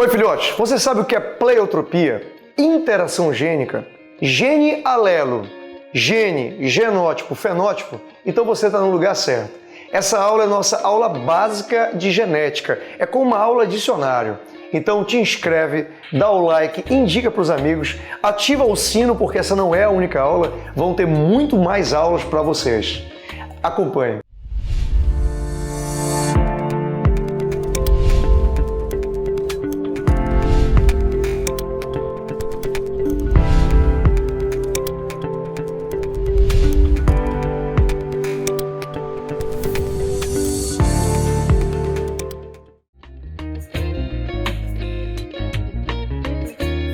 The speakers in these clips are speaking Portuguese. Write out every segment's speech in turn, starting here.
Oi, filhotes, você sabe o que é pleiotropia? Interação gênica? Gene alelo, gene, genótipo, fenótipo? Então você está no lugar certo. Essa aula é nossa aula básica de genética, é como uma aula dicionário. Então te inscreve, dá o like, indica para os amigos, ativa o sino porque essa não é a única aula, vão ter muito mais aulas para vocês. Acompanhe.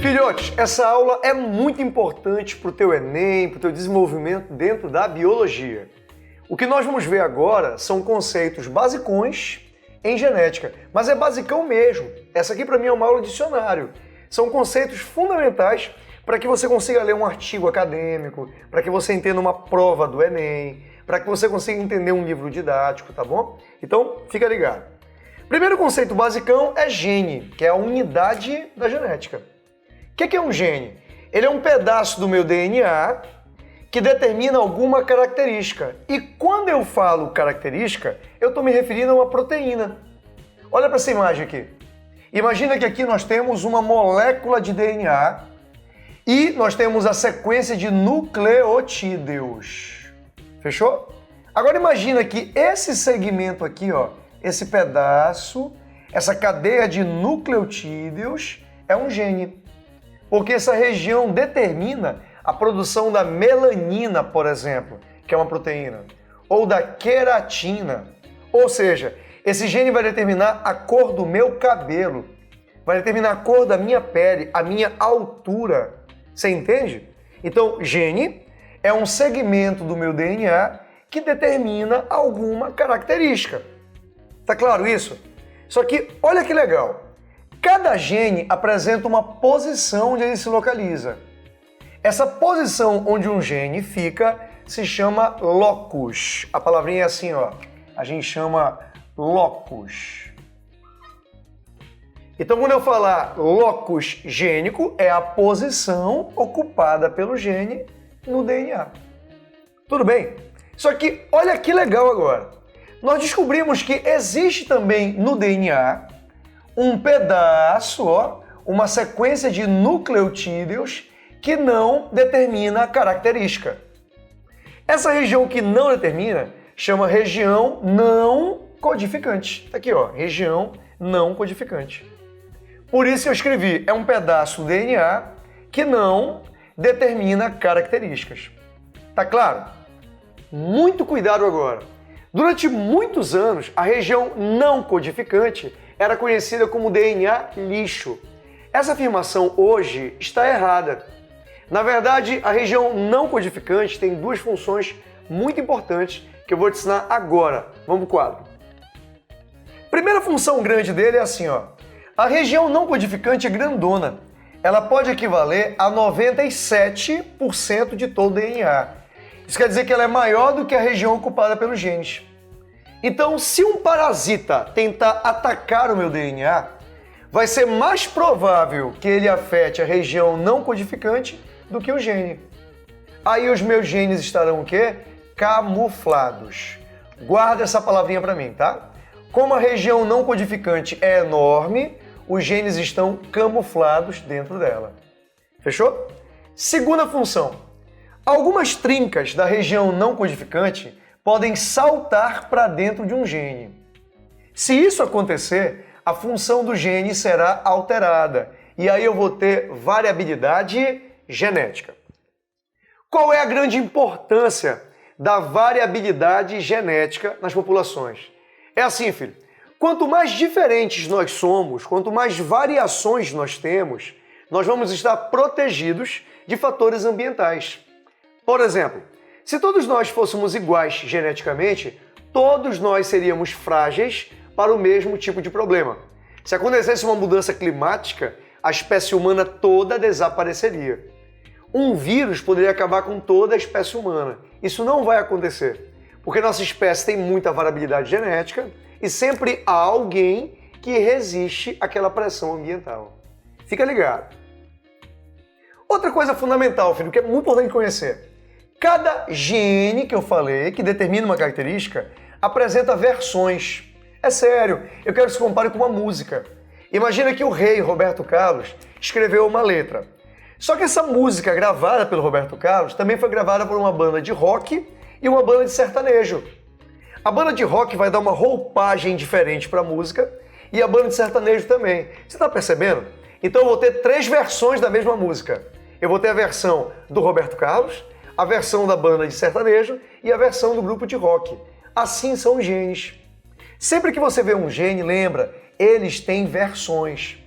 Filhotes, essa aula é muito importante para o teu Enem, para o teu desenvolvimento dentro da biologia. O que nós vamos ver agora são conceitos basicões em genética, mas é basicão mesmo. Essa aqui para mim é uma aula de dicionário. São conceitos fundamentais para que você consiga ler um artigo acadêmico, para que você entenda uma prova do Enem, para que você consiga entender um livro didático, tá bom? Então, fica ligado. Primeiro conceito basicão é gene, que é a unidade da genética. O que é um gene? Ele é um pedaço do meu DNA que determina alguma característica. E quando eu falo característica, eu estou me referindo a uma proteína. Olha para essa imagem aqui. Imagina que aqui nós temos uma molécula de DNA e nós temos a sequência de nucleotídeos. Fechou? Agora imagina que esse segmento aqui, ó, esse pedaço, essa cadeia de nucleotídeos é um gene. Porque essa região determina a produção da melanina, por exemplo, que é uma proteína, ou da queratina. Ou seja, esse gene vai determinar a cor do meu cabelo, vai determinar a cor da minha pele, a minha altura. Você entende? Então, gene é um segmento do meu DNA que determina alguma característica. Tá claro isso? Só que, olha que legal. Cada gene apresenta uma posição onde ele se localiza. Essa posição onde um gene fica se chama locus. A palavrinha é assim, ó. A gente chama locus. Então, quando eu falar locus gênico, é a posição ocupada pelo gene no DNA. Tudo bem? Só que, olha que legal agora. Nós descobrimos que existe também no DNA um pedaço, ó, uma sequência de nucleotídeos que não determina a característica. Essa região que não determina chama região não codificante. Tá aqui, ó, região não codificante. Por isso eu escrevi, é um pedaço do DNA que não determina características. Tá claro? Muito cuidado agora. Durante muitos anos, a região não codificante era conhecida como DNA lixo. Essa afirmação hoje está errada. Na verdade, a região não codificante tem duas funções muito importantes que eu vou te ensinar agora. Vamos pro quadro. Primeira função grande dele é assim, ó. A região não codificante é grandona. Ela pode equivaler a 97% de todo o DNA. Isso quer dizer que ela é maior do que a região ocupada pelos genes. Então, se um parasita tentar atacar o meu DNA, vai ser mais provável que ele afete a região não codificante do que o gene. Aí os meus genes estarão o quê? Camuflados. Guarda essa palavrinha para mim, tá? Como a região não codificante é enorme, os genes estão camuflados dentro dela. Fechou? Segunda função. Algumas trincas da região não codificante podem saltar para dentro de um gene. Se isso acontecer, a função do gene será alterada e aí eu vou ter variabilidade genética. Qual é a grande importância da variabilidade genética nas populações? É assim, filho, quanto mais diferentes nós somos, quanto mais variações nós temos, nós vamos estar protegidos de fatores ambientais. Por exemplo, se todos nós fôssemos iguais geneticamente, todos nós seríamos frágeis para o mesmo tipo de problema. Se acontecesse uma mudança climática, a espécie humana toda desapareceria. Um vírus poderia acabar com toda a espécie humana. Isso não vai acontecer, porque nossa espécie tem muita variabilidade genética e sempre há alguém que resiste àquela pressão ambiental. Fica ligado. Outra coisa fundamental, filho, que é muito importante conhecer. Cada gene que eu falei, que determina uma característica, apresenta versões. É sério, eu quero que você compare com uma música. Imagina que o rei Roberto Carlos escreveu uma letra. Só que essa música gravada pelo Roberto Carlos também foi gravada por uma banda de rock e uma banda de sertanejo. A banda de rock vai dar uma roupagem diferente para a música e a banda de sertanejo também. Você está percebendo? Então eu vou ter 3 versões da mesma música. Eu vou ter a versão do Roberto Carlos, a versão da banda de sertanejo e a versão do grupo de rock. Assim são os genes. Sempre que você vê um gene, lembra, eles têm versões.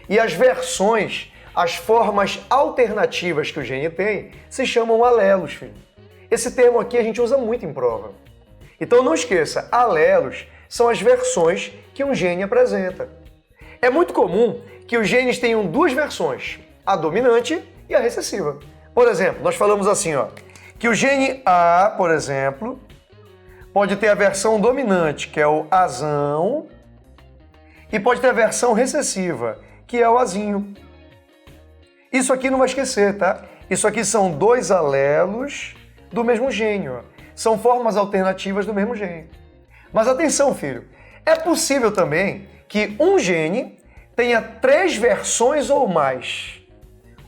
E as versões, as formas alternativas que o gene tem, se chamam alelos, filho. Esse termo aqui a gente usa muito em prova. Então não esqueça, alelos são as versões que um gene apresenta. É muito comum que os genes tenham 2 versões, a dominante e a recessiva. Por exemplo, nós falamos assim, ó, que o gene A, por exemplo, pode ter a versão dominante, que é o Azão, e pode ter a versão recessiva, que é o Azinho. Isso aqui não vai esquecer, tá? Isso aqui são 2 alelos do mesmo gene, ó. São formas alternativas do mesmo gene. Mas atenção, filho, é possível também que um gene tenha 3 versões ou mais.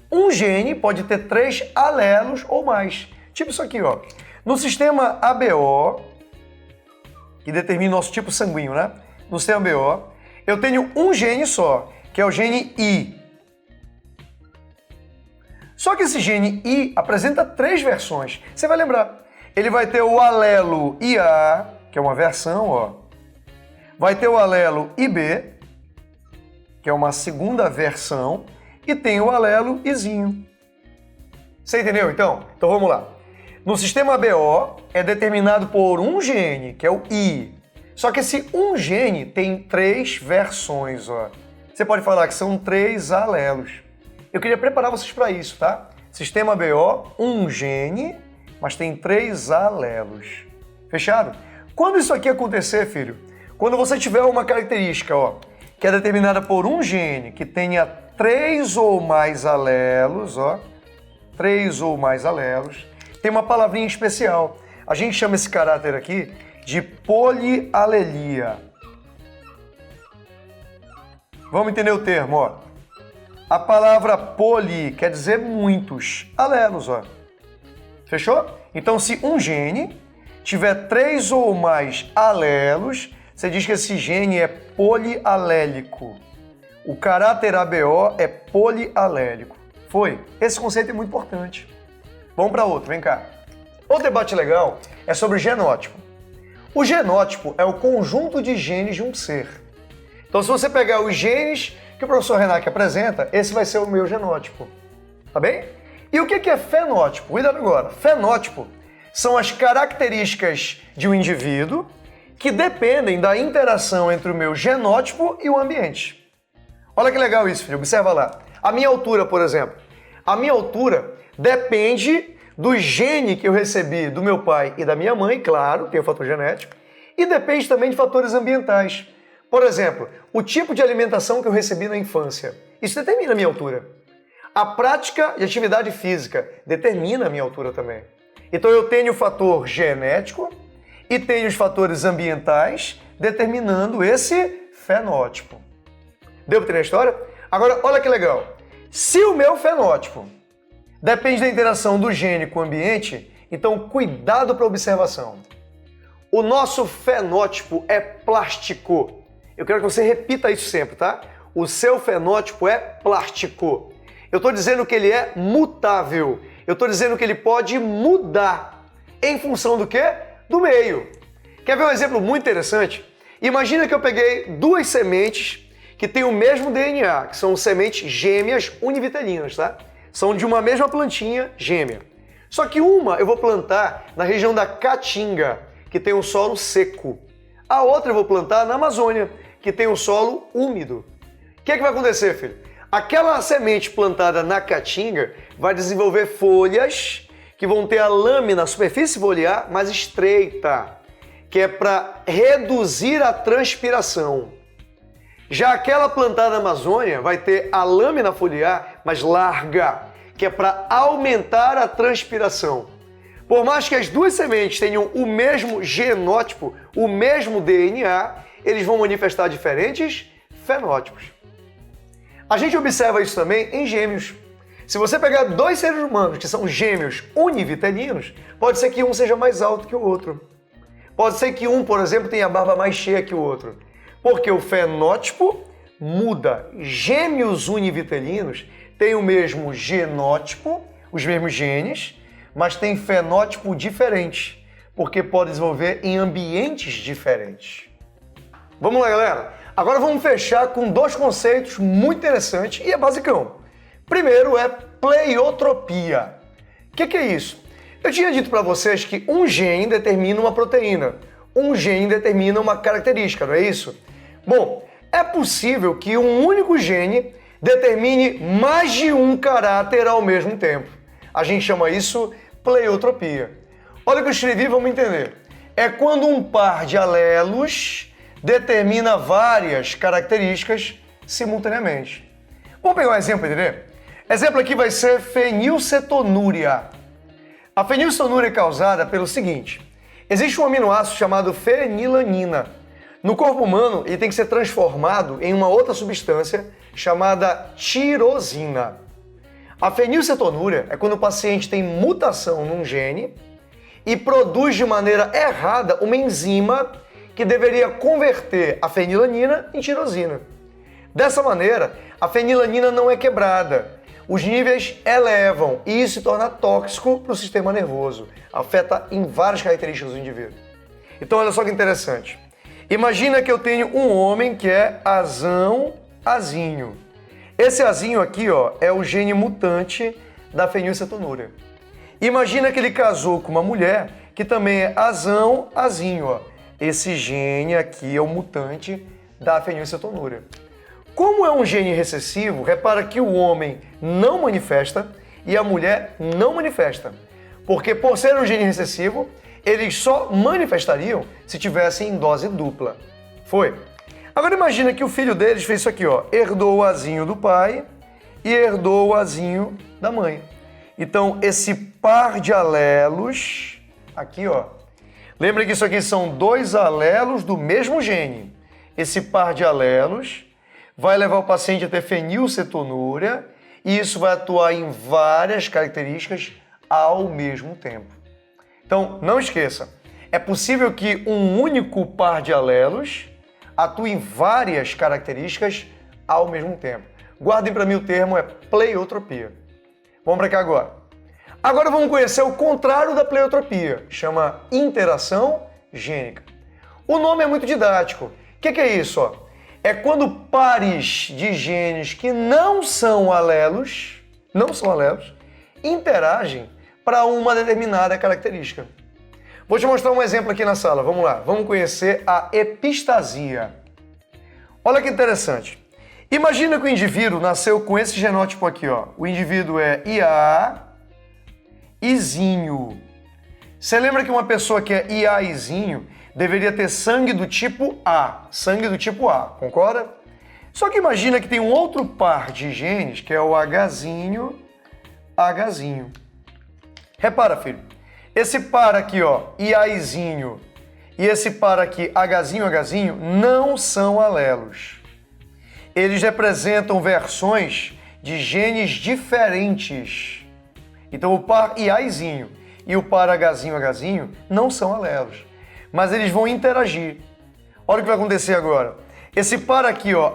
Um gene pode ter 3 alelos ou mais. Tipo isso aqui, ó. No sistema ABO, que determina o nosso tipo sanguíneo, né? No sistema ABO, eu tenho um gene só, que é o gene I. Só que esse gene I apresenta 3 versões. Você vai lembrar. Ele vai ter o alelo IA, que é uma versão, ó. Vai ter o alelo IB, que é uma segunda versão, e tem o alelo Izinho. Você entendeu, então? Então vamos lá. No sistema ABO é determinado por um gene, que é o I. Só que esse um gene tem 3 versões, ó. Você pode falar que são 3 alelos. Eu queria preparar vocês para isso, tá? Sistema ABO, um gene, mas tem 3 alelos. Fechado? Quando isso aqui acontecer, filho, quando você tiver uma característica, ó, que é determinada por um gene que tenha 3 ou mais alelos, ó, 3 ou mais alelos, tem uma palavrinha especial. A gente chama esse caráter aqui de polialelia. Vamos entender o termo, ó. A palavra poli quer dizer muitos alelos, ó. Fechou? Então, se um gene tiver 3 ou mais alelos, você diz que esse gene é polialélico. O caráter ABO é polialélico. Foi? Esse conceito é muito importante. Vamos para outro, vem cá. Outro debate legal é sobre genótipo. O genótipo é o conjunto de genes de um ser. Então, se você pegar os genes que o professor Renac apresenta, esse vai ser o meu genótipo. Tá bem? E o que é fenótipo? Cuidado agora. Fenótipo são as características de um indivíduo que dependem da interação entre o meu genótipo e o ambiente. Olha que legal isso, filho. Observa lá. A minha altura, por exemplo. A minha altura depende do gene que eu recebi do meu pai e da minha mãe, claro, tem o fator genético, e depende também de fatores ambientais. Por exemplo, o tipo de alimentação que eu recebi na infância. Isso determina a minha altura. A prática de atividade física determina a minha altura também. Então eu tenho o fator genético e tenho os fatores ambientais determinando esse fenótipo. Deu para entender a história? Agora, olha que legal. Se o meu fenótipo depende da interação do gene com o ambiente, então cuidado para a observação. O nosso fenótipo é plástico. Eu quero que você repita isso sempre, tá? O seu fenótipo é plástico. Eu estou dizendo que ele é mutável. Eu estou dizendo que ele pode mudar. Em função do quê? Do meio. Quer ver um exemplo muito interessante? Imagina que eu peguei 2 sementes que têm o mesmo DNA, que são sementes gêmeas univitelinas, tá? São de uma mesma plantinha gêmea. Só que uma eu vou plantar na região da Caatinga, que tem um solo seco. A outra eu vou plantar na Amazônia, que tem um solo úmido. O que é que vai acontecer, filho? Aquela semente plantada na Caatinga vai desenvolver folhas que vão ter a lâmina, a superfície foliar mais estreita, que é para reduzir a transpiração. Já aquela plantada na Amazônia vai ter a lâmina foliar mais larga, que é para aumentar a transpiração. Por mais que as duas sementes tenham o mesmo genótipo, o mesmo DNA, eles vão manifestar diferentes fenótipos. A gente observa isso também em gêmeos. Se você pegar dois seres humanos que são gêmeos univitelinos, pode ser que um seja mais alto que o outro. Pode ser que um, por exemplo, tenha a barba mais cheia que o outro. Porque o fenótipo muda. Gêmeos univitelinos têm o mesmo genótipo, os mesmos genes, mas têm fenótipo diferente, porque pode desenvolver em ambientes diferentes. Vamos lá, galera? Agora vamos fechar com dois conceitos muito interessantes e é basicão. Primeiro é pleiotropia. O que é isso? Eu tinha dito para vocês que um gene determina uma proteína, um gene determina uma característica, não é isso? Bom, é possível que um único gene determine mais de um caráter ao mesmo tempo. A gente chama isso pleiotropia. Olha o que eu escrevi, vamos entender. É quando um par de alelos determina várias características simultaneamente. Vamos pegar um exemplo, entender? Exemplo aqui vai ser fenilcetonúria. A fenilcetonúria é causada pelo seguinte: existe um aminoácido chamado fenilanina. No corpo humano, ele tem que ser transformado em uma outra substância chamada tirosina. A fenilcetonúria é quando o paciente tem mutação num gene e produz de maneira errada uma enzima que deveria converter a fenilanina em tirosina. Dessa maneira, a fenilanina não é quebrada. Os níveis elevam e isso se torna tóxico para o sistema nervoso. Afeta em várias características do indivíduo. Então, olha só que interessante. Imagina que eu tenho um homem que é azão-azinho. Esse azinho aqui, ó, é o gene mutante da fenilcetonúria. Imagina que ele casou com uma mulher que também é azão-azinho, ó. Esse gene aqui é o mutante da fenilcetonúria. Como é um gene recessivo, repara que o homem não manifesta e a mulher não manifesta. Porque por ser um gene recessivo, eles só manifestariam se tivessem em dose dupla. Foi. Agora imagina que o filho deles fez isso aqui, ó. Herdou o azinho do pai e herdou o azinho da mãe. Então, esse par de alelos, aqui, ó. Lembra que isso aqui são dois alelos do mesmo gene. Esse par de alelos vai levar o paciente a ter fenilcetonúria e isso vai atuar em várias características ao mesmo tempo. Então, não esqueça, é possível que um único par de alelos atue em várias características ao mesmo tempo. Guardem para mim o termo, é pleiotropia. Vamos para cá agora. Agora vamos conhecer o contrário da pleiotropia, chama interação gênica. O nome é muito didático. O que é isso? Ó? É quando pares de genes que não são alelos, interagem para uma determinada característica. Vou te mostrar um exemplo aqui na sala, vamos lá. Vamos conhecer a epistasia. Olha que interessante. Imagina que o indivíduo nasceu com esse genótipo aqui, ó. O indivíduo é IA, Izinho. Você lembra que uma pessoa que é IA, Izinho, deveria ter sangue do tipo A, concorda? Só que imagina que tem um outro par de genes, que é o Hzinho. Repara, filho, esse par aqui, ó, IAzinho, e esse par aqui, Hzinho, não são alelos. Eles representam versões de genes diferentes. Então o par IAzinho e o par Hzinho não são alelos, mas eles vão interagir. Olha o que vai acontecer agora. Esse par aqui, ó,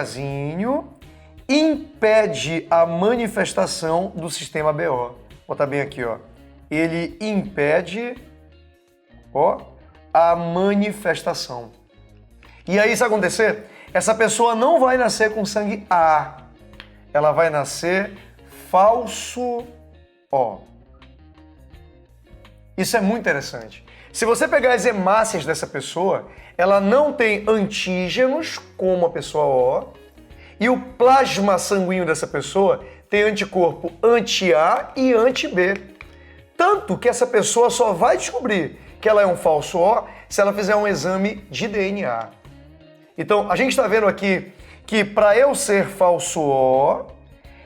Hzinho, impede a manifestação do sistema BO. Vou botar bem aqui, ó. Ele impede, ó, a manifestação. E aí, se acontecer, essa pessoa não vai nascer com sangue A. Ela vai nascer falso O. Isso é muito interessante. Se você pegar as hemácias dessa pessoa, ela não tem antígenos como a pessoa O, e o plasma sanguíneo dessa pessoa tem anticorpo anti-A e anti-B. Tanto que essa pessoa só vai descobrir que ela é um falso O se ela fizer um exame de DNA. Então, a gente está vendo aqui que para eu ser falso O,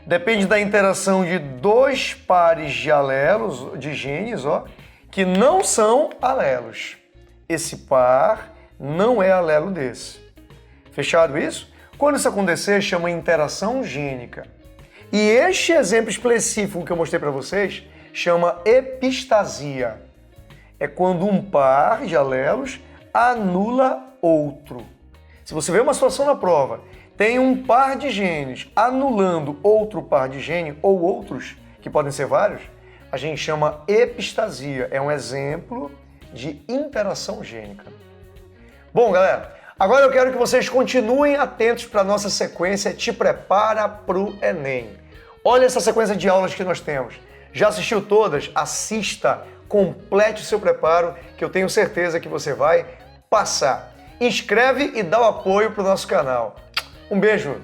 depende da interação de dois pares de alelos, de genes, ó, que não são alelos. Esse par não é alelo desse. Fechado isso? Quando isso acontecer, chama interação gênica. E este exemplo específico que eu mostrei para vocês chama epistasia. É quando um par de alelos anula outro. Se você vê uma situação na prova, tem um par de genes anulando outro par de gene ou outros, que podem ser vários, a gente chama epistasia. É um exemplo de interação gênica. Bom, galera, agora eu quero que vocês continuem atentos para a nossa sequência Te Prepara para o Enem. Olha essa sequência de aulas que nós temos. Já assistiu todas? Assista, complete o seu preparo, que eu tenho certeza que você vai passar. Inscreve e dá o apoio para o nosso canal. Um beijo!